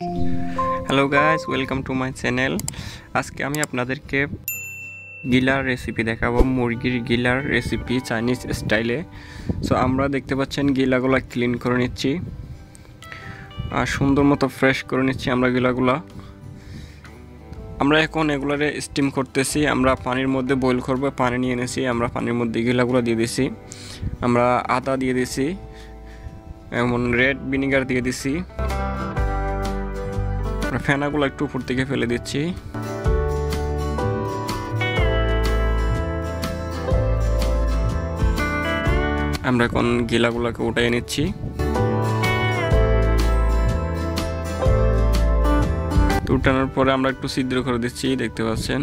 Hello guys, welcome to my channel. আজকে আমি আপনাদেরকে গিলার রেসিপি দেখাবো, মুরগির গিলার রেসিপি চাইনিজ স্টাইলে। সো আমরা দেখতে পাচ্ছেন গিলাগুলো ক্লিন করে নিচ্ছি আর সুন্দর মতো ফ্রেশ করে নিচ্ছি আমরা গিলাগুলা। আমরা এখন এগুলারে স্টিম করতেছি। আমরা পানির মধ্যে বয়েল করব, পানি নিয়ে এনেছি, আমরা পানির মধ্যে গিলাগুলো দিয়ে দিছি। আমরা আদা দিয়ে দিছি, এমন রেড ভিনিগার দিয়ে দিছি। ফেনাগুলো একটু উপর থেকে ফেলে দিচ্ছি। আমরা এখন গিলাগুলোকে উঠাই নিচ্ছি। উঠানোর পরে আমরা একটু ছিদ্র করে দিচ্ছি, দেখতে পাচ্ছেন,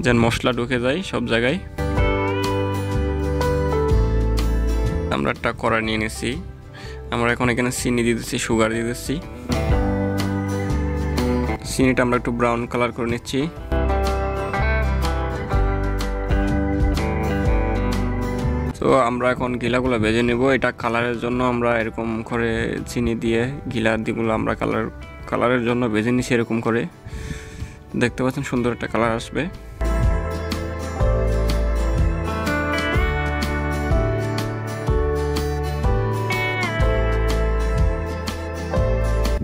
যেন মশলা ঢুকে যায় সব জায়গায়। আমরা একটা কড়া নিয়ে নিচ্ছি। আমরা এখন এখানে চিনি দিয়ে দিচ্ছি, সুগার দিয়ে দিচ্ছি। চিনিটা আমরা একটু ব্রাউন কালার করে নিচ্ছি। তো আমরা এখন গিলাগুলো ভেজে নেব। এটা কালারের জন্য আমরা এরকম করে চিনি দিয়ে গিলা দিগুলো আমরা কালারের জন্য ভেজে নিচ্ছি। এরকম করে দেখতে পাচ্ছেন সুন্দর একটা কালার আসবে।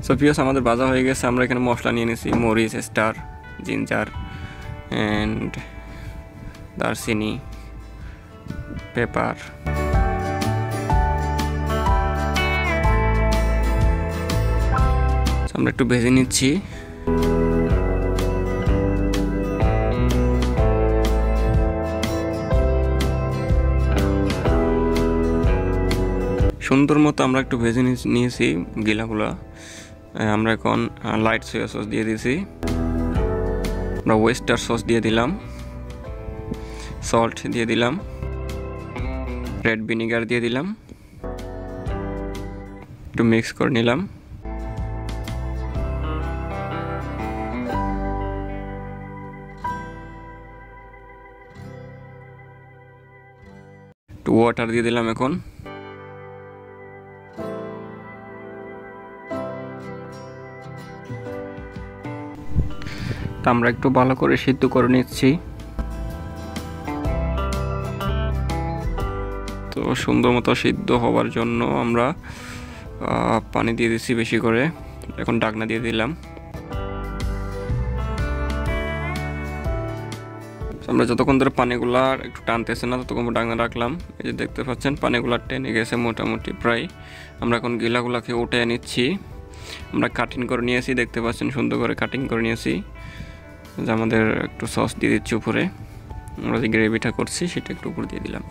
সো পিঁয়াজ আমাদের ভাজা হয়ে গেছে। আমরা এখানে মশলা নিয়ে নিয়েছি, মরিচ, স্টার, জিঞ্জার অ্যান্ড দারচিনি, পেপার। আমরা একটু ভেজে নিচ্ছি। সুন্দর মতো আমরা একটু ভেজে নিয়েছি গিলাগুলা। আমরা এখন লাইট সয়া সস দিয়ে দিয়েছি, আমরা ওয়েস্টার সস দিয়ে দিলাম, সল্ট দিয়ে দিলাম, রেড ভিনিগার দিয়ে দিলাম, একটু মিক্স করে নিলাম। একটু ওয়াটার দিয়ে দিলাম এখন। আমরা একটু ভালো করে সিদ্ধ করে নিচ্ছি। তো সুন্দর মতো সিদ্ধ হওয়ার জন্য আমরা পানি দিয়ে দিচ্ছি বেশি করে। এখন ঢাকনা দিয়ে দিলাম। আমরা যতক্ষণ ধরে পানিগুলা একটু টানতেছে না ততক্ষণ ঢাকনা রাখলাম। এই যে দেখতে পাচ্ছেন পানিগুলা টেনে গেছে মোটামুটি প্রায়। আমরা এখন গিলাগুলাকে উঠে নিচ্ছি। আমরা কাটিং করে নিয়েছি, দেখতে পাচ্ছেন সুন্দর করে কাটিং করে নিয়েছি। যে আমাদের একটু সস দিয়ে দিচ্ছি উপরে। আমরা যে গ্রেভিটা করছি সেটা একটু উপর দিয়ে দিলাম।